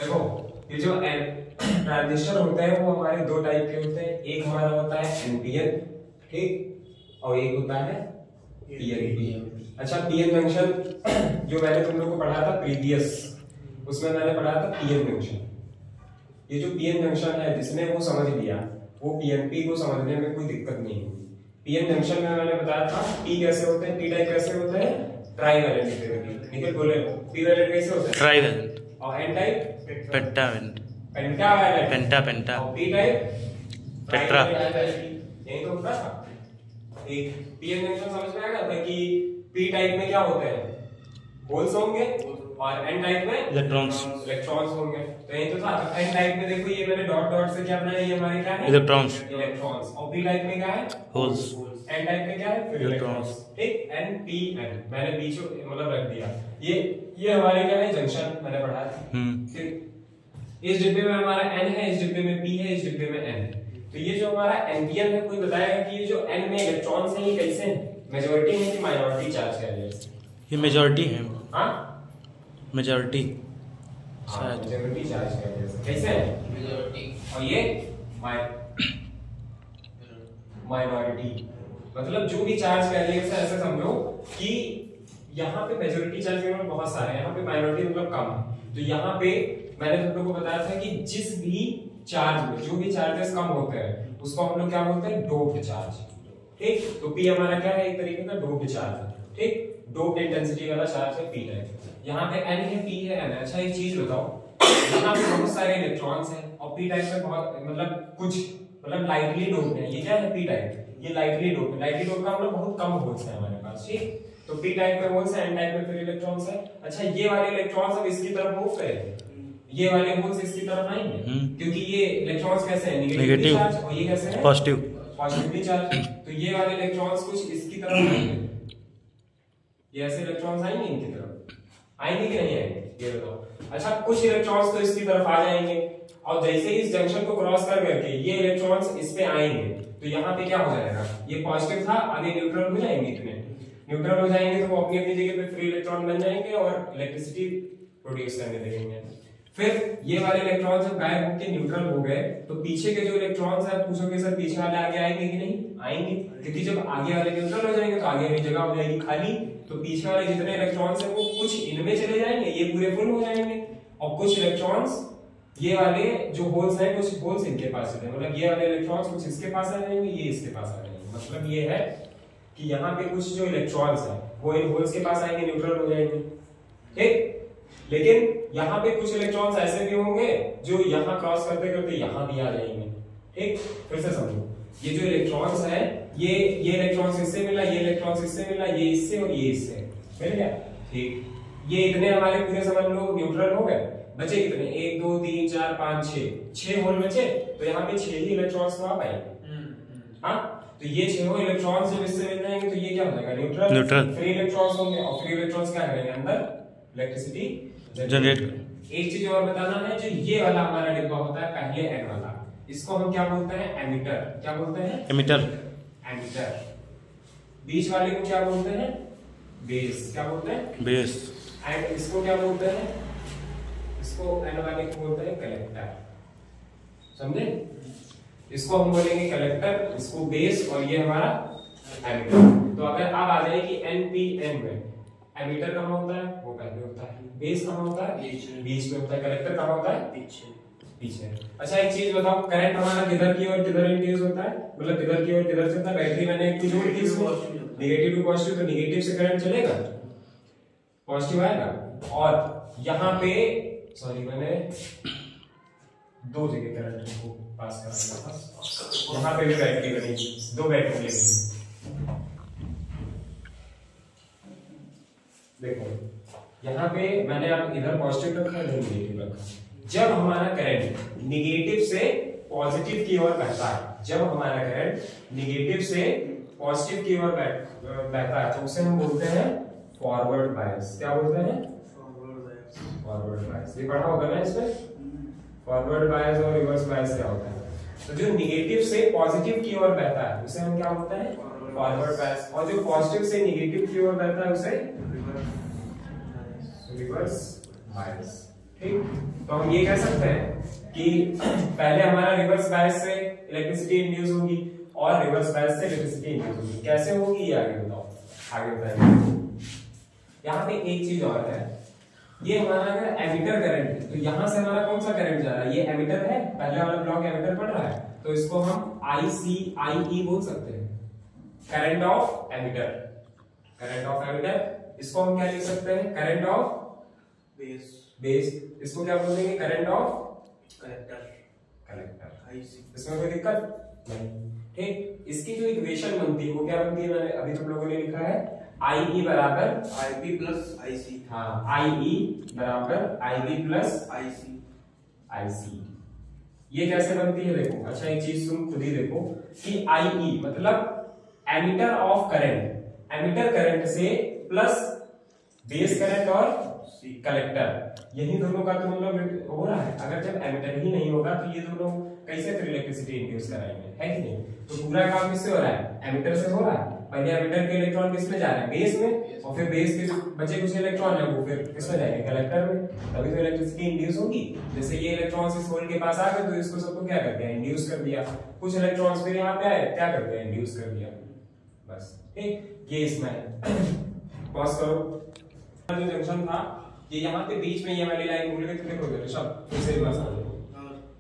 देखो ये जो ट्रांजिस्टर होते हैं वो हमारे दो टाइप के होते हैं, एक हमारा होता है एनपीएन, ठीक, और एक होता है पीएनपी। अच्छा, पीएन जंक्शन जो मैंने तुम लोग को पढ़ा था प्रीवियस, उसमें मैंने पढ़ा था पीएन जंक्शन। ये जो पीएन जंक्शन है जिसने वो समझ लिया, वो पीएनपी को समझने में कोई दिक्कत नहीं होगी। पीएन जंक्शन में मैंने बताया था पी कैसे होते हैं, पी टाइप कैसे होते हैं, ट्राइवैलेंट। निकल बोले पी वैलेंट कैसे होते हैं, ट्राइवैलेंट। और एन टाइप पेंटावैलेंट, पेंटावैलेंट, पेंटा। और पी टाइप टेट्रा। यही तो होता था। एक पीएन जंक्शन समझ में आ गया था कि पी टाइप में क्या होते हैं, होल्स होंगे, और एन टाइप में इलेक्ट्रॉन्स होंगे। तो यही तो था। तो एन टाइप में देखो ये मैंने डॉट डॉट से क्या बनाया, ये हमारे क्या है, इलेक्ट्रॉन्स। और पी टाइप में क्या है, होल्स। एन टाइप में क्या है, फिर इलेक्ट्रॉन्स। ठीक, एन पी एन मैंने बीच मतलब रख दिया। ये हमारे क्या है, जंक्शन मैंने पढ़ा था। ठीक, इस डिब्बे में हमारा एन है, इस डिब्बे में पी है, इस डिब्बे में एन है। तो ये जो हमारा एनपीएन है, कोई बताएगा कि ये जो एन में इलेक्ट्रॉन्स हैं ये कैसे हैं, मेजॉरिटी है कि माइनॉरिटी चार्ज कैरियर्स? ये मेजॉरिटी है। हाँ, मेजॉरिटी शायद मेजॉरिटी चार्ज कैरियर्स कैसे है, मेजॉरिटी। और ये माइनॉरिटी, मतलब जो भी चार्ज कैरियर्स है ऐसे समझो कि यहाँ पे मेजॉरिटी चार्ज कैरियर बहुत सारे हैं, यहाँ पे माइनॉरिटी मतलब कम है। तो यहाँ पे मैंने तुम लोगों को बताया था कि जिस भी चार्ज में जो भी चार्जेस कम होते हैं उसको हम लोग क्या बोलते हैं, डोप्ड चार्ज। ठीक, तो पी हमारा क्या है, एक तरीके का डोप्ड चार्ज है। ठीक, डोप्ड इंटेंसिटी वाला चार्ज है पी टाइप। यहाँ पे एन है, पी है, एन है। अच्छा एक चीज बताओ, यहाँ पे बहुत सारे इलेक्ट्रॉन्स हैं और पी टाइप में बहुत मतलब कुछ मतलब लाइटली डोप्ड है। ये क्या है, पी टाइप, ये लाइटली डोप्ड है। लाइटली डोप्ड का मतलब बहुत कम होल्स है हमारे पास। ठीक, तो पी टाइप में होल्स है, एन टाइप में फिर इलेक्ट्रॉन्स है। अच्छा, ये वाले इलेक्ट्रॉन्स अब इसकी तरफ मूव करेंगे, ये वाले होल्स इसकी तरफ आएंगे, क्योंकि ये इलेक्ट्रॉन्स कैसे हैं, नेगेटिव चार्ज, और ये कैसे हैं, पॉजिटिवली चार्ज। तो ये वाले इलेक्ट्रॉन्स कुछ इसकी तरफ आएंगे, ये ऐसे इलेक्ट्रॉन्स आएंगे इनकी तरफ, आएंगे कि नहीं आएंगे, ये बताओ। अच्छा, कुछ इलेक्ट्रॉन्स तो इसकी तरफ आ जाएंगे, और जैसे ही इस जंक्शन को क्रॉस कर करके ये इलेक्ट्रॉन्स इस पे आएंगे, तो यहाँ पे क्या हो जाएगा, ये पॉजिटिव था, आगे न्यूट्रल हो जाएंगे, इतने न्यूट्रल हो जाएंगे तो वो अपनी अपनी जगह पे फ्री इलेक्ट्रॉन बन जाएंगे और इलेक्ट्रिसिटी प्रोड्यूस करने लगेंगे। फिर ये वाले इलेक्ट्रॉन्स जब गायब होकर न्यूट्रल हो गए तो पीछे के जो इलेक्ट्रॉन्स हैं, पूछोगे सर पीछे वाले आगे आएंगे कि नहीं आएंगे, क्योंकि जब आगे वाले न्यूट्रल हो जाएंगे तो आगे वाली जगह हो जाएगी खाली, तो पीछे वाले जितने इलेक्ट्रॉन्स हैं वो कुछ इनमें चले जाएंगे, ये पूरे फुल हो जाएंगे, और कुछ इलेक्ट्रॉन्स ये वाले जो होल्स हैं कुछ होल्स इनके पास चले, मतलब ये वाले इलेक्ट्रॉन्स कुछ इसके पास आ जाएंगे, ये इसके पास आ जाएंगे। मतलब ये है कि यहाँ पे कुछ जो इलेक्ट्रॉन्स हैं वो इन होल्स के पास आएंगे, न्यूट्रल हो जाएंगे। ठीक, लेकिन यहाँ पे कुछ इलेक्ट्रॉन्स ऐसे भी होंगे जो यहाँ क्रॉस करते करते यहाँ भी आ जाएंगे। ठीक, फिर से समझो, ये जो इलेक्ट्रॉन्स है ये इलेक्ट्रॉन्स इससे मिला, ये इलेक्ट्रॉन्स इससे मिला, ये इससे और ये इससे मिल गया। ठीक, ये इतने हमारे पूरे समझ लो न्यूट्रल हो गए, बचे कितने, 1 2 3 4 5 6 होल बचे, तो यहाँ पे 6 ही इलेक्ट्रॉन्स तो आ पाएंगे। हाँ, तो ये 6 इलेक्ट्रॉन्स जब इससे मिल जाएंगे तो ये क्या हो जाएगा, न्यूट्रल। फ्री इलेक्ट्रॉन्स होंगे, और फ्री इलेक्ट्रॉन्स क्या करेंगे, अंदर इलेक्ट्रिसिटी जनरेट। एक चीज और बताना है, जो ये वाला हमारा डिब्बा होता है पहले एन वाला, इसको हम क्या बोलते हैं, एमिटर। क्या बोलते हैं, एमिटर। बीच वाले को क्या बोलते हैं, बेस। क्या बोलते हैं, बेस। एंड इसको क्या बोलते हैं, इसको एन वाले को बोलते हैं कलेक्टर। समझे, इसको हम बोलेंगे कलेक्टर, इसको बेस, और ये हमारा एमिटर। तो अगर आप आ जाए कि एनपीएन में एमिटर कहाँ होता है, वो पहले होता है, बेस कहाँ होता है, बीच में होता है, कलेक्टर कहाँ होता है, पीछे। अच्छा एक चीज बताओ, करंट हमारा किधर की ओर किधर इंड्यूस होता है, मतलब किधर की ओर किधर चलता है, बैटरी मैंने एक जोड़ दी इसमें, नेगेटिव टू पॉजिटिव, तो नेगेटिव से करंट चलेगा, पॉजिटिव आएगा। और यहाँ पे सॉरी मैंने 2 जगह करंट को पास कराया था, यहाँ पे भी बैटरी बनेगी, 2 बैटरी लेंगे। देखो यहाँ पे मैंने आप इधर पॉजिटिव रखा, इधर नेगेटिव रखा। जब हमारा करंट नेगेटिव से पॉजिटिव की ओर बहता है, जब हमारा करंट नेगेटिव से पॉजिटिव की ओर बहता है तो उसे हम बोलते हैं फॉरवर्ड बायस। क्या बोलते हैं, फॉरवर्ड बायस। ये पढ़ा होगा ना इसमें, फॉरवर्ड बायस और रिवर्स बायस क्या होता है। तो जो नेगेटिव से पॉजिटिव की ओर बहता है उसे हम क्या बोलते हैं, फॉरवर्ड बायस, और जो पॉजिटिव से नेगेटिव की ओर बहता है उसे रिवर्स बायस। ठीक, तो हम ये कह सकते हैं कि पहले हमारा रिवर्स बायस से इलेक्ट्रिसिटी इंड्यूस होगी और रिवर्स बायस से इलेक्ट्रिसिटी इंड्यूस होगी। कैसे होगी ये आगे बताओ, आगे बताएंगे। यहाँ पे एक चीज और है, ये हमारा अगर एमिटर करंट है तो यहाँ से हमारा कौन सा करंट जा रहा है, ये एमिटर है, पहले वाला ब्लॉक एमिटर पड़ रहा है, तो इसको हम IE बोल सकते हैं, current of emitter. Current of emitter, इसको हम क्या लिख सकते हैं, करंट ऑफ बेस। इसको क्या बोल देंगे, करंट ऑफ कलेक्टर। इसमें कोई दिक्कत नहीं। ठीक, इसकी जो इक्वेशन बनती है वो क्या बनती है, मैंने अभी तुम लोगों ने लिखा है IE बराबर IB प्लस IC। हाँ, IE बराबर IB प्लस IC। ये कैसे बनती है देखो। अच्छा एक चीज तुम खुद ही देखो कि IE मतलब emitter of current, emitter current से प्लस बेस करंट और कलेक्टर, यही दोनों का तो मतलब हो रहा है। अगर जब एमिटर ही नहीं होगा तो ये दोनों कैसे फिर इलेक्ट्रिसिटी इंड्यूस कराएंगे, है कि नहीं। तो पूरा काम किससे हो रहा है, एमिटर से हो रहा है। पहले एमिटर के इलेक्ट्रॉन किस में जा रहे हैं, बेस में, और फिर बेस के जो बचे कुछ इलेक्ट्रॉन है वो फिर किस में जाएंगे, कलेक्टर में, तभी तो इलेक्ट्रिसिटी इंड्यूस होगी। जैसे ये इलेक्ट्रॉन्स इस होल के पास आ गए तो इसको सबको क्या कर दिया, इंड्यूस कर दिया। कुछ इलेक्ट्रॉन्स फिर यहाँ पे आए, क्या कर दिया, इंड्यूस कर दिया, बस। ठीक, ये इसमें है। पॉज करो। जो जंक्शन था ये यहाँ पे बीच में ये वाली लाइन भूल गए तो देखो ऋषभ, फिर से रिवर्स आ जाओ।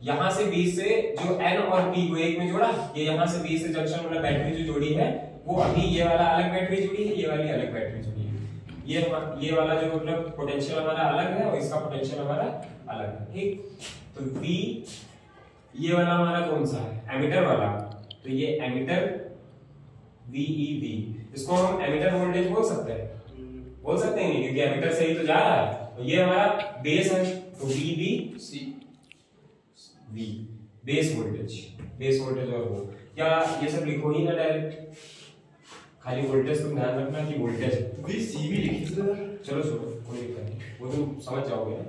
यहाँ से बीच से जो N और P को एक में जोड़ा, ये यहाँ से बीच से जंक्शन वाला बैटरी जो जोड़ी है वो अभी ये वाला अलग बैटरी जुड़ी है, ये वाली अलग बैटरी जुड़ी है। ये वाला जो मतलब पोटेंशियल हमारा अलग है और इसका पोटेंशियल हमारा अलग है। ठीक, तो V ये वाला हमारा कौन सा है, एमिटर वाला, तो ये एमिटर VEB, इसको हम एमिटर वोल्टेज बोल सकते हैं, बोल सकते हैं नहीं, क्योंकि एमिटर से ही तो जा रहा है। तो ये हमारा बेस है, तो VBC, V बेस वोल्टेज और वो, या ये सब लिखो ही ना डायरेक्ट, खाली वोल्टेज तुम ध्यान रखना कि वोल्टेज CV लिखी तो चलो कोई दिक्कत नहीं, वो तुम समझ जाओगे ना,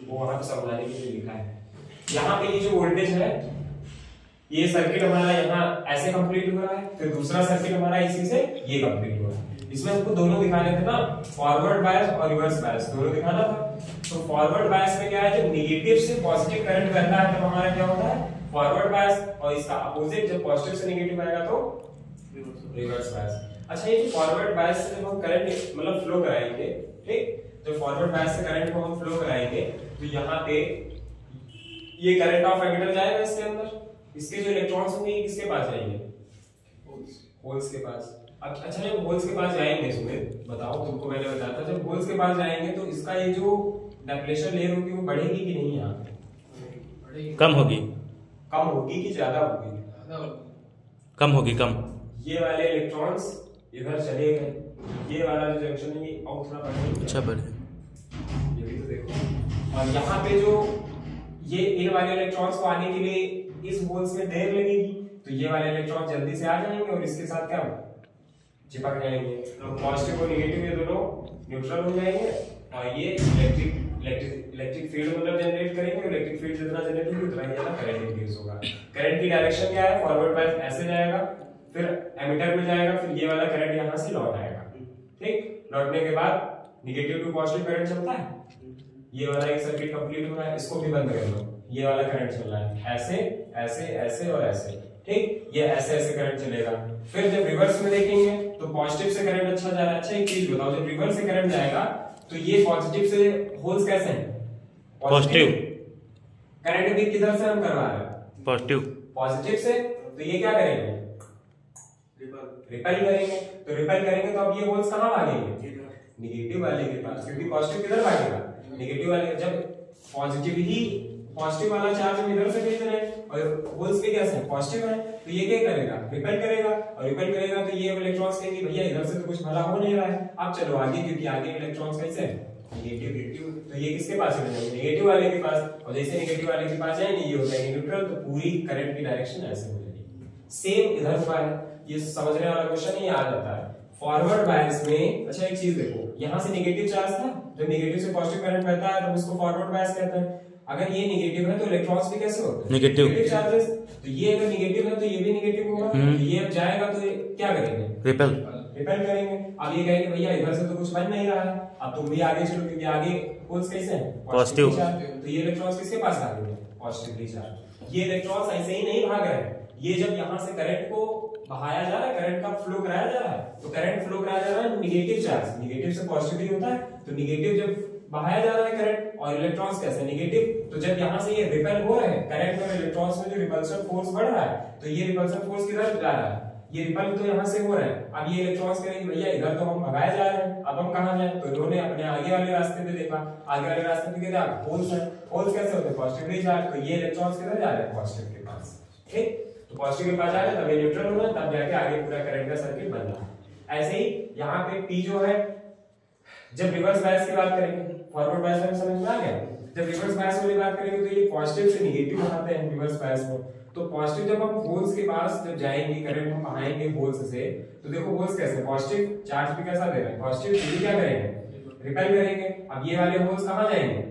वो वहां पे समझाने के लिए लिखा है। यहाँ पे ये जो वोल्टेज है, ये सर्किट हमारा यहाँ ऐसे कंप्लीट हो रहा है, फिर दूसरा सर्किट हमारा इसी से ये कंप्लीट हो रहा है। इसमें हमको दोनों दिखाने थे ना, फॉरवर्ड बायस और रिवर्स बायस, दोनों दिखाना था। तो फॉरवर्ड बायस में क्या है, जब नेगेटिव से पॉजिटिव करंट बहता है तब हमारा क्या होता है, फॉरवर्ड बायस, और इसका अपोजिट जब पॉजिटिव से नेगेटिव आएगा तो रिवर्स बायस। अच्छा, ये जो फॉरवर्ड बायस से जब हम करंट मतलब फ्लो कराएंगे, ठीक, जब फॉरवर्ड बायस से करंट को हम फ्लो कराएंगे तो यहाँ पे ये करंट ऑफ एमिटर जाएगा इसके अंदर, इसके जो इलेक्ट्रॉन्स होंगे किसके पास जाएंगे, होल्स के पास। अच्छा, जब होल्स के पास जाएंगे, सुमित बताओ, तुमको मैंने बताया था, जब होल्स के पास जाएंगे तो इसका ये जो डेफिनेशन लेयर होगी वो बढ़ेगी कि नहीं, यहाँ पे कम होगी कि ज्यादा होगी, कम होगी, कम। ये वाले इलेक्ट्रॉन्स इधर चले गए, ये वाला जो जंक्शन है ये और थोड़ा बढ़ेगा, अच्छा बढ़े, ये भी तो देखो। और यहाँ पे जो ये इन वाले इलेक्ट्रॉन्स को आने के लिए इस होल्स में देर लगेगी, तो ये वाले इलेक्ट्रॉन जल्दी से आ जाएंगे और इसके साथ क्या चिपक जाएंगे, तो पॉजिटिव और नेगेटिव ये दोनों न्यूट्रल हो जाएंगे, और ये इलेक्ट्रिक फील्ड मतलब जनरेट करेंगे। इलेक्ट्रिक फील्ड जितना जनरेट होगी उतना ही ज्यादा करंट इंड्यूस होगा। करंट की डायरेक्शन क्या है, फॉरवर्ड बायस ऐसे जाएगा, फिर एमिटर में जाएगा, फिर ये वाला करंट यहाँ से लौट आएगा। ठीक, लौटने के बाद नेगेटिव टू पॉजिटिव करंट चलता है, ये वाला एक सर्किट कंप्लीट हो रहा है, इसको भी बंद कर दो, ये वाला करंट चल रहा है ऐसे ऐसे ऐसे और ऐसे। ठीक, ये ऐसे ऐसे करंट चलेगा। फिर जब रिवर्स में देखेंगे तो पॉजिटिव से करंट अच्छा जा रहा है। अच्छा एक चीज बताओ, जब रिवर्स से करंट जाएगा तो ये पॉजिटिव से होल्स कैसे हैं, पॉजिटिव, करंट भी किधर से हम करवा रहे हैं, पॉजिटिव से, तो ये क्या करेंगे, रिपेल करेंगे। तो रिपेल करेंगे तो अब ये होल्स कहाँ भागेंगे, नेगेटिव वाले के पास, क्योंकि पॉजिटिव किधर भागेगा, नेगेटिव वाले। जब पॉजिटिव वाला चार्ज हम इधर से भेज रहे हैं और होल्स भी कैसे हैं, पॉजिटिव है, तो ये क्या करेगा, रिपेल करेगा, और रिपेल करेगा तो ये इलेक्ट्रॉन्स कहेंगे भैया इधर से तो कुछ भला हो नहीं रहा है, अब चलो आगे, क्योंकि आगे इलेक्ट्रॉन्स कैसे हैं, नेगेटिव, तो ये किसके पास जाएंगे, नेगेटिव वाले के पास, और जैसे नेगेटिव वाले के पास जाएंगे ये हो जाएंगे न्यूट्रल, तो पूरी करंट की डायरेक्शन ऐसे हो जाएगी। सेम इधर हुआ है, ये समझने वाला क्वेश्चन ही याद आता है। फॉरवर्ड बायस में अच्छा एक चीज देखो, यहाँ से नेगेटिव चार्ज था, जब नेगेटिव से पॉजिटिव करंट बहता है तो उसको फॉरवर्ड बायस कहते हैं। अगर ये नेगेटिव है तो इलेक्ट्रॉन्स भी कैसे होते हैं, नेगेटिव चार्जेस, तो ये अगर नेगेटिव है तो ये भी नेगेटिव होगा, तो ये अब जाएगा तो ये क्या करेंगे, रिपेल करेंगे। अब ये कहेंगे भैया इधर से तो कुछ बन नहीं रहा है, अब तुम भी आगे चलो, क्योंकि आगे होल्स कैसे हैं, पॉजिटिव, तो ये इलेक्ट्रॉन्स किसके पास भागेंगे, पॉजिटिवली चार्ज। ये इलेक्ट्रॉन्स ऐसे ही नहीं भाग रहे हैं, ये जब यहाँ से करंट को बहाया जा रहा है, करंट का फ्लो कराया जा रहा है, तो करंट फ्लो कराया जा रहा है निगेटिव चार्ज, निगेटिव से पॉजिटिव होता है, तो निगेटिव जब बहाया जा रहा है करंट और इलेक्ट्रॉन्स कैसे निगेटिव, तो जब यहाँ से ये रिपेल हो रहे हैं करंट और इलेक्ट्रॉन्स में जो रिपल्शन फोर्स बढ़ रहा है, तो ये रिपल्शन फोर्स किधर जा रहा है, ये रिपल तो यहाँ से हो रहा है। अब ये इलेक्ट्रॉन्स कहेंगे भैया इधर तो हम भगाए जा रहे हैं, अब हम कहाँ जाए, तो इन्होंने अपने आगे वाले रास्ते पे देखा, आगे वाले रास्ते पे क्या होल्स है, होल्स कैसे होते हैं, पॉजिटिवली चार्ज, तो ये इलेक्ट्रॉन्स किधर जा रहे हैं, पॉजिटिव के पास। ठीक, तो पॉजिटिव के पास जा रहे हैं, तब ये न्यूट्रल होना, तब जाके आगे पूरा करंट का सर्किट बन रहा है। ऐसे ही यहाँ पे P जो है, जब रिवर्स बायस की बात करेंगे, फॉरवर्ड बायस में समझ में आ गया, जब रिवर्स बायस वाली बात करेंगे तो ये पॉजिटिव से नेगेटिव बनाते हैं रिवर्स बायस में। तो पॉजिटिव जब हम होल्स के पास जब जाएंगे, करंट हम बहाएंगे होल्स से, तो देखो होल्स कैसे पॉजिटिव चार्ज पे कैसा दे रहे हैं, पॉजिटिव ये क्या करेंगे, रिपेल करेंगे। अब ये वाले होल्स कहाँ जाएंगे,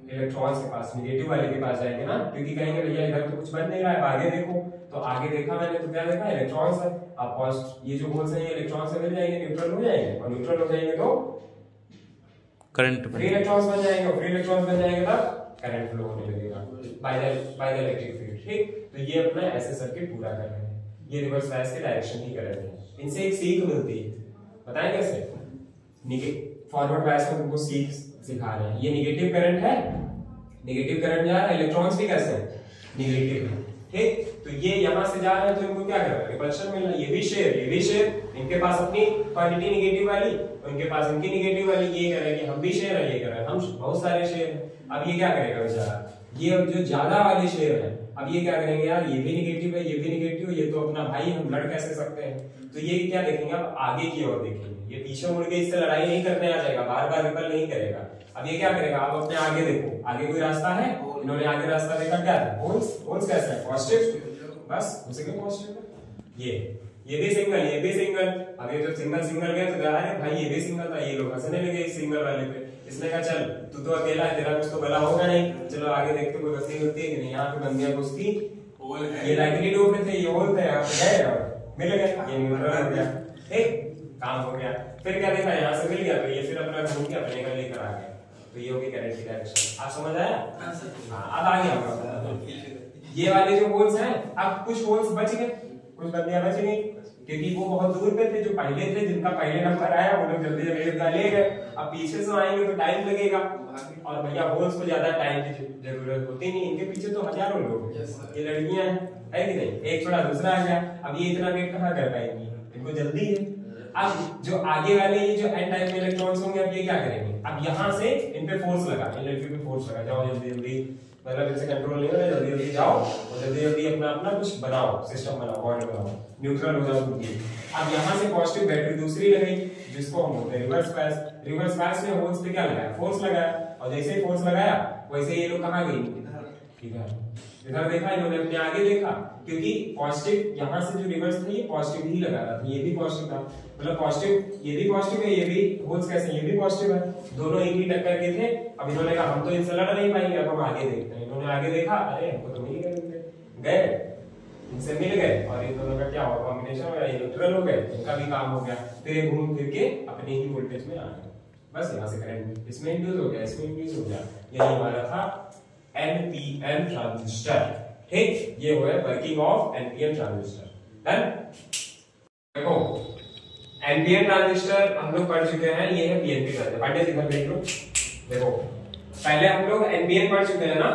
इलेक्ट्रॉन्स के पास, नेगेटिव वाले के पास जाएंगे ना, क्योंकि कहेंगे भैया इधर तो कुछ बन नहीं रहा है, आगे देखो, तो आगे देखा मैंने तो क्या देखा, इलेक्ट्रॉन्स है। अब पॉजिटिव ये जो होल्स है ये इलेक्ट्रॉन से मिल जाएंगे, न्यूट्रल हो जाएंगे, और न्यूट्रल हो जाएंगे तो करंट फ्री इलेक्ट्रॉन्स बन जाएंगे, और फ्री इलेक्ट्रॉन्स बन जाएंगे तब करंट फ्लो होने लगेगा बाय द इलेक्ट्रिक फील्ड। ठीक, तो ये अपना ऐसे सर्किट पूरा कर रहे हैं, ये रिवर्स बायस के डायरेक्शन ही कर रहे हैं। इनसे एक सीख मिलती है, बताएं कैसे, फॉरवर्ड बायस में तुमको सीख सिखा रहे हैं, ये नेगेटिव करंट है, नेगेटिव करंट जा रहा है, इलेक्ट्रॉन्स भी कैसे नेगेटिव है। ठीक, तो ये यहाँ से जा रहे हैं तो इनको क्या कर रहा है, रिपल्शन मिल रहा है, ये भी शेयर, इनके पास अपनी क्वांटिटी नेगेटिव वाली, इनके पास इनकी नेगेटिव वाली, ये कह रहे हैं कि हम भी शेयर है, ये कह रहे हैं हम बहुत सारे शेयर हैं। अब ये क्या करेगा बेचारा, ये जो ज्यादा वाले शेयर है, अब ये क्या करेंगे यार, ये भी नेगेटिव है, ये भी नेगेटिव है, ये तो अपना भाई, हम लड़ कैसे सकते हैं, तो ये क्या देखेंगे, अब आगे की ओर देखेंगे, ये पीछे मुड़ के इससे लड़ाई नहीं करने आ जाएगा, बार बार रिपल नहीं करेगा। अब ये क्या करेगा, आप अपने आगे देखो, आगे कोई रास्ता है, इन्होंने आगे रास्ता देखा, क्या है होल्स, होल्स कैसा है पॉजिटिव, बस उसी के पॉजिटिव है। ये भी सिंगल, ये भी सिंगल। अब ये जब सिंगल सिंगल गया तो अरे भाई ये भी सिंगल था, ये लोग हंसने लगे इस सिंगल वाले पे, इसने कहा चल तू तो अकेला है, तेरा कुछ तो भला होगा नहीं, चलो आगे देखते कोई गलती होती है कि नहीं। यहाँ पे बन गया कुश्ती, ये लाइटली डोप थे, ये होल थे, आप गए और मिल गए, ये न्यूट्रल हो गया, ठीक काम हो गया। फिर क्या देखा, यहाँ से मिल गया तो ये फिर अपना घूम के अपने का लेकर आ गया, तो ये होगी करंट की डायरेक्शन। आप समझ आया? अब आ गया ये वाले जो होल्स हैं, अब कुछ होल्स बच गए, कुछ बंदियां बच गई, क्योंकि वो बहुत दूर पे थे, जो पहले थे, जिनका पहले नंबर आया वो लोग जल्दी जल्दी ले गए। अब पीछे से आएंगे तो टाइम लगेगा, और भैया होल्स को ज्यादा टाइम की जरूरत होती नहीं, इनके पीछे तो हजारों लोग, ये लड़कियां है कि नहीं, एक छोड़ा दूसरा आ गया, अब ये इतना वेट कहाँ कर पाएंगी, इनको जल्दी है। अब जो आगे वाले ये जो एन टाइप में इलेक्ट्रॉन्स होंगे, अब ये क्या करेंगे, अब यहाँ से इन पे फोर्स लगा, इन लड़कियों पे फोर्स लगा, जाओ जल्दी जल्दी, मतलब इनसे कंट्रोल नहीं हो रहा, जल्दी जल्दी जाओ और जल्दी जल्दी अपना अपना कुछ बनाओ, सिस्टम बनाओ, बॉन्ड बनाओ, न्यूट्रल हो जाओ खुद। अब यहाँ से पॉजिटिव बैटरी दूसरी लगाई, जिसको हम बोलते हैं रिवर्स बायस। रिवर्स बायस में होल्स पे क्या लगाया, फोर्स लगाया, और जैसे ही फोर्स लगाया वैसे ये लोग कहाँ गई, इधर देखा, इन्होंने अपने आगे देखा, क्योंकि पॉजिटिव यहाँ से जो रिवर्स था ये पॉजिटिव ही लगा रहा था, ये भी पॉजिटिव था, मतलब पॉजिटिव, ये भी पॉजिटिव है, ये भी होल्स कैसे, ये भी पॉजिटिव है, दोनों एक ही टक्कर के थे। अब इन्होंने कहा हम तो इनसे लड़ नहीं पाएंगे, अब हम आगे देखते हैं। इन्होंने आगे देखा, अरे हमको तो मिल गए, इनसे मिल गए, और इन दोनों का क्या हुआ, कॉम्बिनेशन हो गया, ये न्यूट्रल हो गए, इनका भी काम हो गया, फिर घूम फिर के अपने ही वोल्टेज में आ गए, बस यहाँ से करंट इसमें इंड्यूस हो गया, इसमें इंड्यूस हो गया। यही हमारा था NPN ट्रांजिस्टर। ठीक, ये हुआ working of NPN transistor. Done. देखो NPN ट्रांजिस्टर हम लोग पढ़ चुके हैं, ये है PNP ट्रांजिस्टर। पंडित इधर देख लो, देखो पहले हम लोग NPN पढ़ चुके हैं ना,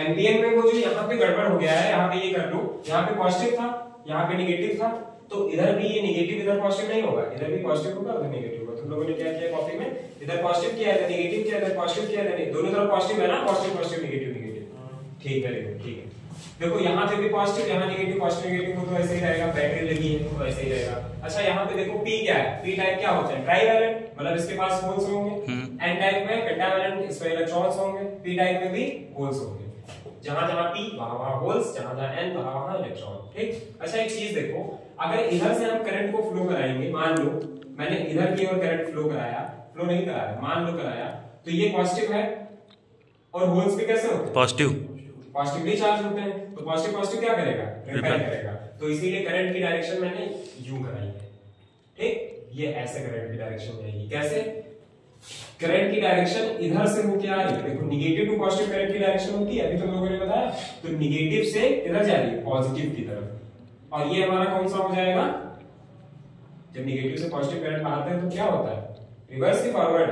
NPN में वो जो यहाँ पे गड़बड़ हो गया है, यहाँ पे ये कर लो, यहाँ पे पॉजिटिव था, यहाँ पे नेगेटिव था, तो इधर भी ये नेगेटिव इधर पॉजिटिव नहीं होगा, इधर भी पॉजिटिव होगा उधर नेगेटिव होगा। तुम लोगों ने क्या किया कॉपी में, इधर पॉजिटिव किया इधर नेगेटिव किया, इधर पॉजिटिव किया इधर, दोनों तरफ पॉजिटिव है ना, पॉजिटिव पॉजिटिव नेगेटिव नेगेटिव। ठीक है, ठीक है। देखो यहाँ पे भी पॉजिटिव, यहाँ नेगेटिव, पॉजिटिव नेगेटिव हो तो ऐसे ही रहेगा, बैटरी लगी है तो ऐसे ही रहेगा। अच्छा यहाँ पे देखो P क्या है, P टाइप क्या होता है, ट्राइवैलेंट, मतलब इसके पास होल्स होंगे, N टाइप में पेंटावैलेंट, इसमें इलेक्ट्रॉन्स होंगे, P टाइप में भी होल्स होंगे, जहां जहां P वहां वहां होल्स, जहां जहां N वहां वहां इलेक्ट्रॉन। ठीक। अच्छा एक चीज देखो, अगर इधर से हम करंट को फ्लो कराएंगे, मान लो मैंने इधर की ओर करंट फ्लो कराया, फ्लो नहीं कराया, मान लो कराया, तो ये पॉजिटिव है, और होल्स पे कैसे होते हैं, पॉजिटिव, पॉजिटिवली चार्ज होते हैं, तो पॉजिटिव पॉजिटिव क्या करेगा, रिपेल करेगा, तो इसीलिए करंट की डायरेक्शन मैंने यूं कराई है। ठीक, ये ऐसे करंट की डायरेक्शन जाएगी, कैसे, करंट की डायरेक्शन इधर से होके आ रही है, देखो निगेटिव टू पॉजिटिव करंट की डायरेक्शन होती है, अभी तुम लोगों ने बताया, तो निगेटिव से इधर जा रही है पॉजिटिव की तरफ। और ये हमारा कौन सा हो जाएगा, जब निगेटिव से पॉजिटिव करंट बहाते हैं तो क्या होता है, रिवर्स की फॉरवर्ड,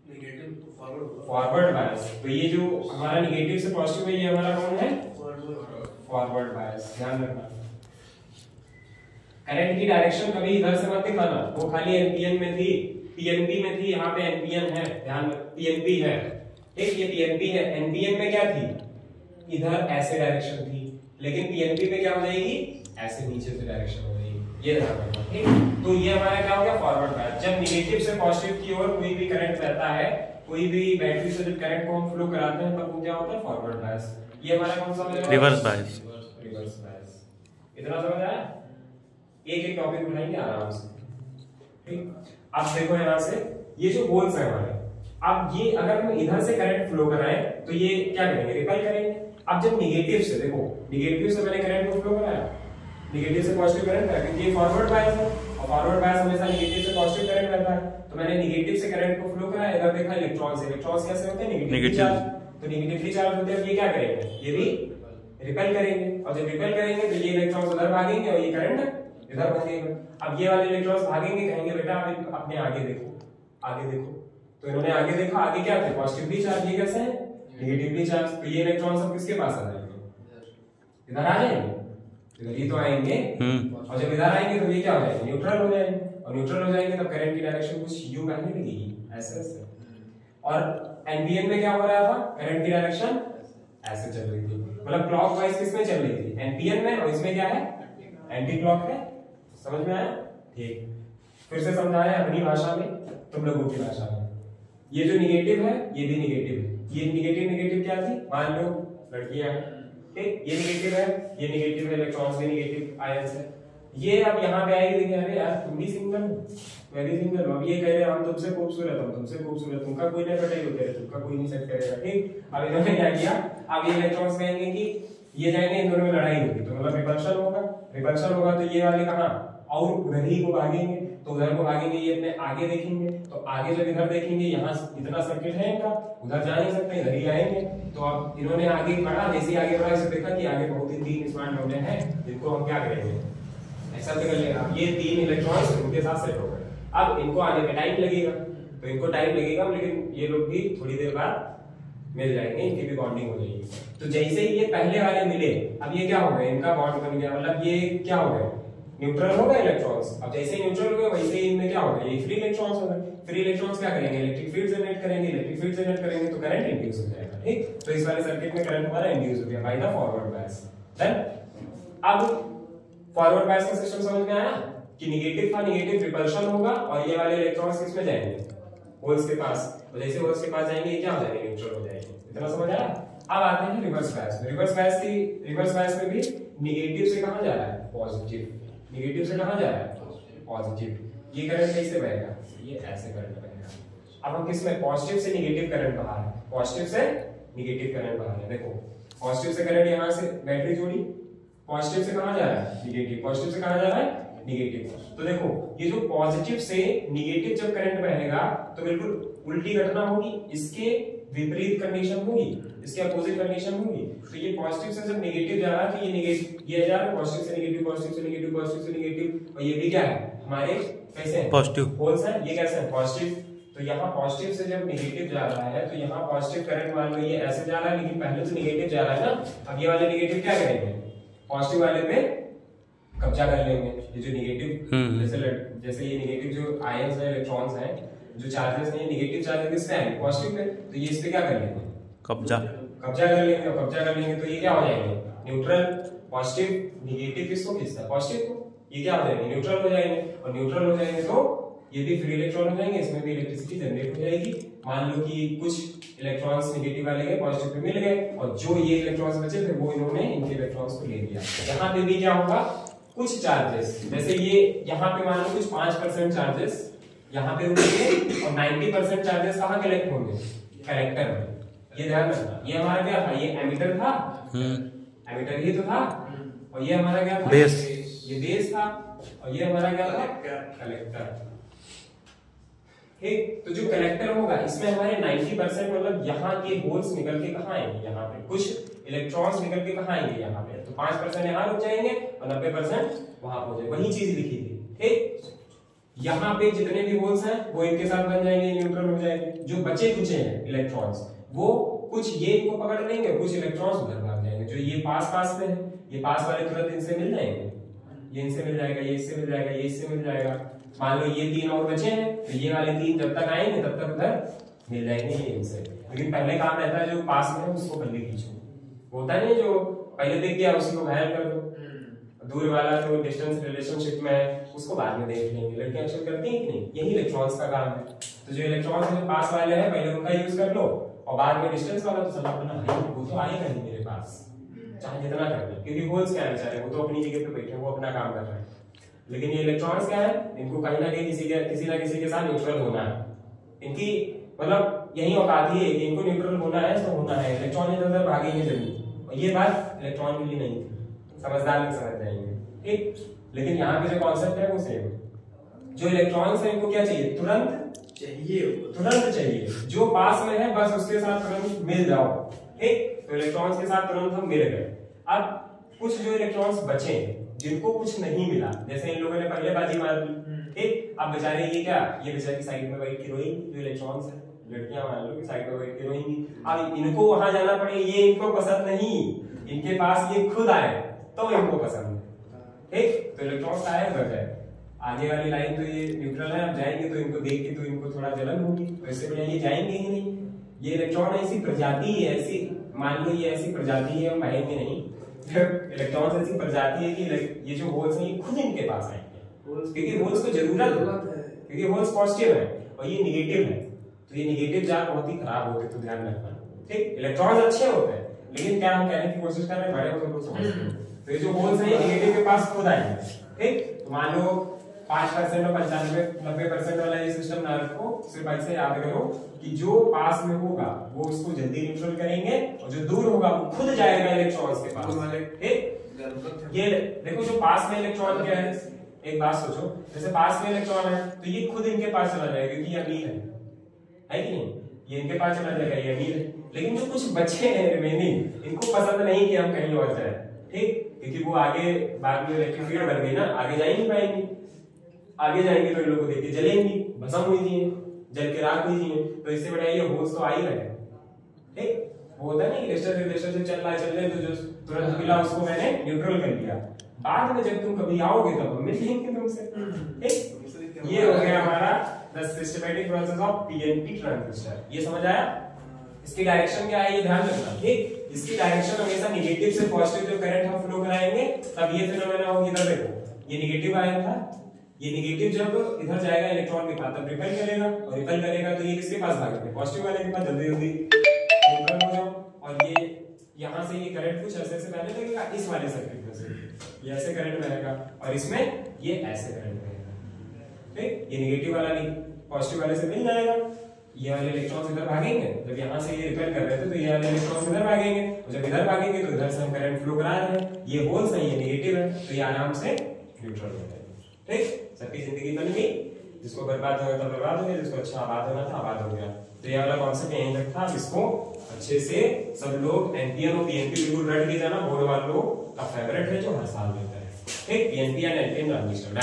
नेगेटिव तो फॉरवर्ड फॉरवर्ड बायस। तो ये जो हमारा निगेटिव से पॉजिटिव है, ये हमारा कौन है, फॉरवर्ड बायस। ध्यान रखना करंट की डायरेक्शन कभी इधर से मत दिखाना, वो खाली एनपीएन में थी, पीएनपी में थी, यहाँ पे एनपीएन है, ध्यान पीएनपी है, ठीक, ये पीएनपी है। एनपीएन में क्या थी, इधर ऐसे डायरेक्शन थी, लेकिन पीएनपी में क्या हो जाएगी, ऐसे नीचे से डायरेक्शन हो जाएगी, ये ध्यान रखना, ठीक। तो ये हमारा क्या हो गया, फॉरवर्ड बायस। जब निगेटिव से पॉजिटिव की ओर कोई भी करंट रहता है, कोई भी बैटरी से जब करंट को हम फ्लो कराते हैं, तब क्या होता है, फॉरवर्ड बायस। ये हमारा कौन सा हो जाएगा, रिवर्स बायस। Reverse bias. इतना समझ आया, एक एक टॉपिक उठाएंगे आराम से, ठीक। अब देखो यहां से ये जो होल्स है हमारे, अब ये अगर हम इधर से करंट फ्लो कराएं तो ये क्या करेंगे, रिपेल करेंगे। अब जब निगेटिव से, देखो निगेटिव से मैंने करंट को फ्लो कराया, निगेटिव से पॉजिटिव करंट कराया, क्योंकि ये फॉरवर्ड बायस है और फॉरवर्ड बायस हमेशा निगेटिव से पॉजिटिव करंट रहता है। तो मैंने निगेटिव से करंट को फ्लो कराया, इधर देखा इलेक्ट्रॉन्स, इलेक्ट्रॉन्स कैसे होते हैं, नेगेटिवली चार्ज, तो नेगेटिवली चार्ज होते हैं। ये क्या करेंगे, ये भी रिपेल करेंगे, और जब रिपेल करेंगे तो ये इलेक्ट्रॉन्स उधर भागेंगे और ये करंट इधर भागेगा। अब ये वाले इलेक्ट्रॉन्स भागेंगे, कहेंगे बेटा आप अपने आगे देखो, आगे देखो। तो इन्होंने आगे देखा, आगे क्या थे, पॉजिटिवली चार्ज, ये कैसे है, नेगेटिवली चार्ज। तो ये इलेक्ट्रॉन्स अब किसके पास आ जाएंगे, इधर आ जाएंगे, इधर ही तो आएंगे, और जब इधर आएंगे तो ये क्या हो जाएंगे, न्यूट्रल हो जाएंगे, और न्यूट्रल हो जाएंगे तब करंट की डायरेक्शन कुछ यूं बहने लगेगी, ऐसे ऐसे। और एनपीएन में क्या हो रहा था, करंट की डायरेक्शन ऐसे चल रही थी, मतलब क्लॉकवाइज किसमें चल रही थी, एनपीएन में, और इसमें क्या है, एंटी क्लॉक है। समझ में आया, ठीक। फिर से समझाया अपनी भाषा में, तुम लोगों की भाषा में। ये जो निगेटिव है, ये भी निगेटिव है, ये निगेटिव निगेटिव क्या थी, मान लो लड़कियां हैं, ठीक, ये निगेटिव है, ये निगेटिव है, इलेक्ट्रॉन्स भी निगेटिव आयंस है। ये अब यहाँ पे आएगी, देखिए अरे यार तुम भी सिंगल हो, मैं भी सिंगल हूं। अब ये कह रहे हैं हम तुमसे खूबसूरत, हम तुमसे खूबसूरत, तुमका कोई नहीं कटेगा, कह रहे तुमका कोई नहीं सेट करेगा, ठीक। अब इन्होंने क्या किया, अब ये इलेक्ट्रॉन्स कहेंगे कि ये जाएंगे, इन दोनों में लड़ाई होगी, तो मतलब रिपल्शन होगा, रिपल्शन होगा तो ये वाले कहां, और उधर ही को भागेंगे, तो उधर को भागेंगे, ये अपने आगे देखेंगे, तो आगे जब इधर देखेंगे, यहाँ इतना सर्किट है इनका, उधर जा नहीं सकते, इधर ही आएंगे। तो अब इन्होंने आगे बढ़ा, जैसे आगे बढ़ा, इसे देखा कि आगे बहुत ही 3 स्मार्ट नोड हैं, जिनको हम क्या करेंगे, ऐसा कर लेंगे। अब ये 3 इलेक्ट्रॉन्स इनके साथ सेट हो गए, अब इनको आने में टाइम लगेगा, तो इनको टाइम लगेगा, लेकिन ये लोग भी थोड़ी देर बाद मिल जाएंगे, इनकी भी बॉन्डिंग हो जाएगी। तो जैसे ही ये पहले वाले मिले, अब ये क्या हो गए, इनका बॉन्ड बन गया, मतलब ये क्या हो गए, न्यूट्रल हो गए इलेक्ट्रॉन्स। अब जैसे ही न्यूट्रल हो गए, वैसे ही इनमें क्या हो गया, ये फ्री इलेक्ट्रॉन्स हो गए। फ्री इलेक्ट्रॉन्स क्या करेंगे, इलेक्ट्रिक फील्ड जनरेट करेंगे, इलेक्ट्रिक फील्ड जनरेट करेंगे तो करंट इंड्यूस हो जाएगा, ठीक। तो इस वाले सर्किट में करंट हमारा इंड्यूस हो गया by the forward bias. Then अब फॉरवर्ड बायस का सिस्टम समझ में आया कि निगेटिव था, निगेटिव रिपल्शन होगा, और ये वाले इलेक्ट्रॉन्स किसमें जाएंगे, होल्स के पास, और जैसे होल्स के पास जाएंगे, ये क्या हो जाएंगे, न्यूट्रल हो जाएंगे। इतना समझ आया। अब आते हैं रिवर्स बायस में। रिवर्स बायस में भी निगेटिव से कहां जा रहा है, पॉजिटिव, निगेटिव से कहां जा रहा है, पॉजिटिव। ये करंट कैसे बहेगा, ये ऐसे करंट बहेगा। अब हम किसमें, पॉजिटिव से निगेटिव करंट बहा रहे हैं, पॉजिटिव से निगेटिव करंट बहा रहे हैं। देखो पॉजिटिव से करंट यहां से बैटरी जोड़ी, पॉजिटिव से कहां जा रहा है, निगेटिव, पॉजिटिव से कहां जा रहा है, निगेटिव। तो देखो ये जो पॉजिटिव से निगेटिव जब करंट बहेगा तो बिल्कुल उल्टी घटना होगी, इसके विपरीत कंडीशन होगी, इसके अपोजिट कंडीशन होगी। तो ये पॉजिटिव से जब नेगेटिव जा रहा है तो ये नेगेटिव, ये जा रहा है पॉजिटिव से नेगेटिव, पॉजिटिव से नेगेटिव, पॉजिटिव से नेगेटिव, और ये भी क्या है, हमारे कैसे हैं, पॉजिटिव होल्स हैं, ये कैसे हैं, पॉजिटिव। तो यहाँ पॉजिटिव से जब नेगेटिव जा रहा है तो यहाँ पॉजिटिव करंट मान लो ये ऐसे जा रहा है, लेकिन पहले तो नेगेटिव जा रहा है ना। अब ये वाले नेगेटिव क्या करेंगे, पॉजिटिव वाले पे कब्जा कर लेंगे। ये जो नेगेटिव जैसे ये नेगेटिव जो आयंस है, इलेक्ट्रॉन्स हैं, जो चार्जेस हैं, नेगेटिव चार्जेस किस पे आएंगे, पॉजिटिव पे। तो ये इस पे क्या कर लेंगे, कब्जा कर लेंगे, और कब्जा कर लेंगे तो ये क्या हो जाएंगे, न्यूट्रल। पॉजिटिव निगेटिव किसको खींचता है, पॉजिटिव को। ये क्या हो जाएंगे, न्यूट्रल हो जाएंगे, और न्यूट्रल हो जाएंगे तो ये भी फ्री इलेक्ट्रॉन हो जाएंगे, इसमें भी इलेक्ट्रिसिटी जनरेट हो जाएगी। मान लो कि कुछ इलेक्ट्रॉन्स नेगेटिव वाले गए, पॉजिटिव पे मिल गए, और जो ये इलेक्ट्रॉन्स बचे थे वो इन्होंने इनके इलेक्ट्रॉन्स को ले लिया। यहाँ पे भी क्या होगा, कुछ चार्जेस, जैसे ये यहाँ पे मान लो कुछ 5% चार्जेस यहाँ पे होंगे, और 90% चार्जेस कहाँ कलेक्ट होंगे, कलेक्टर में। ये ध्यान रखना। ये हमारा क्या था, ये एमिटर था, एमिटर ही तो था, और ये हमारा क्या था, बेस। ये बेस था, और ये हमारा क्या था, कलेक्टर। ठीक। तो जो कलेक्टर होगा इसमें हमारे 90% मतलब यहाँ के होल्स निकल के कहाँ आएंगे, यहाँ पे कुछ इलेक्ट्रॉन्स निकल के कहाँ आएंगे, यहाँ पे। तो 5% यहाँ रुक जाएंगे और 90% वहां हो जाएंगे। वही चीज लिखी थी, ठीक। यहाँ पे जितने भी होल्स हैं वो इनके साथ बन जाएंगे, न्यूट्रल हो जाएंगे। जो बचे कुछ हैं इलेक्ट्रॉन्स वो कुछ ये इनको पकड़ लेंगे, कुछ इलेक्ट्रॉन्स उधर भाग जाएंगे। जो ये पास में है, ये पास वाले तुरंत इनसे मिल जाएंगे, ये इनसे मिल जाएगा, ये इससे मिल जाएगा, ये इससे मिल जाएगा। मान लो ये 3 और बचे हैं तो ये वाले 3 जब तक आएंगे तब तक उधर मिल जाएंगे ये इनसे। लेकिन पहले काम रहता है जो पास में है उसको पहले खींचो। होता नहीं जो पहले देख गया उसी को घायल कर दो, दूर वाला जो डिस्टेंस रिलेशनशिप में है उसको बाद में देख लेंगे। लड़कियां अक्सर करती हैं कि नहीं, यही इलेक्ट्रॉन्स का काम है। तो जो इलेक्ट्रॉन्स जो पास वाले हैं पहले उनका यूज कर लो और बाद में डिस्टेंस वाला तो समझ लेना वो तो आएगा नहीं मेरे पास, चाहे जितना कर ले, क्योंकि होल्स क्या है बेचारे वो तो अपनी जगह पे बैठे हैं, वो अपना काम कर रहे हैं। लेकिन ये इलेक्ट्रॉन्स क्या है, इनको कहीं ना कहीं किसी ना किसी के साथ न्यूट्रल होना है। इनकी मतलब यही औकात ही है कि इनको न्यूट्रल होना है तो होना है। इलेक्ट्रॉन इधर उधर भागेंगे जरूर, और ये बात इलेक्ट्रॉन के लिए नहीं थी, समझदार लोग समझ जाएंगे, ठीक। लेकिन यहाँ पे जो कॉन्सेप्ट है वो सेम। जो इलेक्ट्रॉन्स है इनको क्या चाहिए, तुरंत चाहिए। जो पास में है बस उसके साथ तुरंत मिल जाओ, ठीक। तो इलेक्ट्रॉन्स के साथ तुरंत हम मिल गए। अब कुछ जो इलेक्ट्रॉन्स बचे जिनको कुछ नहीं मिला, जैसे इन लोगों ने पहले बाजी मार ली, ठीक। अब बेचारे ये क्या, ये बेचारी साइड में बैठ के रोएंगी, जो इलेक्ट्रॉन्स है लड़कियां मान लो कि साइड में बैठ के रोएंगी। अब इनको वहां जाना पड़े, ये इनको पसंद नहीं, इनके पास ये खुद आए तो इनको पसंद है, ठीक। तो इलेक्ट्रॉन्स आए बढ़ जाए। आगे वाली लाइन तो ये न्यूट्रल है, अब जाएंगे तो इनको देख के तो इनको थोड़ा जलन होगी, तो इससे बढ़िया ये जाएंगे ही नहीं। ये इलेक्ट्रॉन ऐसी प्रजाति है, ऐसी मान लो ये ऐसी प्रजाति है, हम कहेंगे नहीं, इलेक्ट्रॉन ऐसी प्रजाति है कि ये जो होल्स हैं ये खुद इनके पास आएंगे, क्योंकि होल्स को जरूरत है, क्योंकि होल्स पॉजिटिव है और ये निगेटिव है। तो ये निगेटिव चार्ज बहुत ही खराब होते, तो ध्यान रखना, ठीक। इलेक्ट्रॉन्स अच्छे होते हैं, लेकिन क्या हम कहने की कोशिश कर रहे हैं, बड़े हो तो समझते हैं। तो ये जो होल्स हैं ये निगेटिव के पास खुद आएंगे, ठीक। तो मान लो 5% और 95-90% वाला ये सिस्टम ना रखो, सिर्फ ऐसे याद करो कि जो पास में होगा वो उसको जल्दी न्यूट्रल करेंगे और जो दूर होगा वो खुद जाएगा इलेक्ट्रॉन्स के पास, ठीक। ये देखो जो पास में इलेक्ट्रॉन क्या है, एक बात सोचो, जैसे पास में इलेक्ट्रॉन है तो ये खुद इनके पास चला जाएगा क्योंकि ये अमीर है कि नहीं, ये इनके पास चला जाएगा, ये अमीर है। लेकिन जो कुछ बचे हैं रिमेनिंग, इनको पसंद नहीं कि हम कहीं और जाए, ठीक, क्योंकि वो आगे बाद में इलेक्ट्रिक फील्ड बन गई ना, आगे जा ही नहीं पाएंगे। आगे जाएंगे तो इन लोगों को देख के जलेंगी, भस्म हुई थी, जल के राख हुई थी। तो इससे बढ़िया ये होल्स तो आ ही रहे, ठीक। वो होता है ना रिलेशनशिप चल रहा है तो जो तुरंत मिला उसको मैंने न्यूट्रल कर दिया। बाद में जब तुम कभी आओगे तब हम मिल लेंगे तुमसे, ठीक। ये हो गया हमारा the systematic process of PNP transistor. ये समझ आया? इसकी डायरेक्शन क्या है ये ध्यान रखना, ठीक। इसकी डायरेक्शन हमेशा नेगेटिव से पॉजिटिव जो करंट हम फ्लो कराएंगे तब ये फिनोमेना होगी। इधर देखो ये नेगेटिव आया था, ये नेगेटिव जब इधर जाएगा इलेक्ट्रॉन के पास तब रिपेल करेगा, और रिपेल करेगा तो ये किसके पास भागेगा, पॉजिटिव वाले के पास। जल्दी न्यूट्रल हो जाओ, और ये यहाँ से ये करंट कुछ ऐसे पहले लगेगा, इस वाले सर्किट में से ये ऐसे करंट बहेगा और इसमें ये ऐसे करंट बहेगा, ठीक। ये नेगेटिव वाला नहीं, पॉजिटिव वाले से मिल जाएगा। ये वाले इलेक्ट्रॉन्स इधर भागेंगे, जब यहाँ से ये रिपेल कर रहे थे तो ये वाले इलेक्ट्रॉन्स इधर भागेंगे, और जब इधर भागेंगे तो इधर से हम करंट फ्लो करा रहे हैं। ये होल्स है, ये नेगेटिव है, तो ये आराम से न्यूट्रल हो जाएगा, ठीक। सबकी जिंदगी बन गई, जिसको बर्बाद होगा तो बर्बाद हो गया, जिसको अच्छा आबाद होना था आबाद हो गया। तो ये वाला कॉन्सेप्ट यहीं तक था। इसको अच्छे से सब लोग एनपीएन और पीएनपी बिल्कुल रट के जाना, बोर्ड वालों का फेवरेट है जो हर साल देता है, ठीक। PNP and NPN transistor.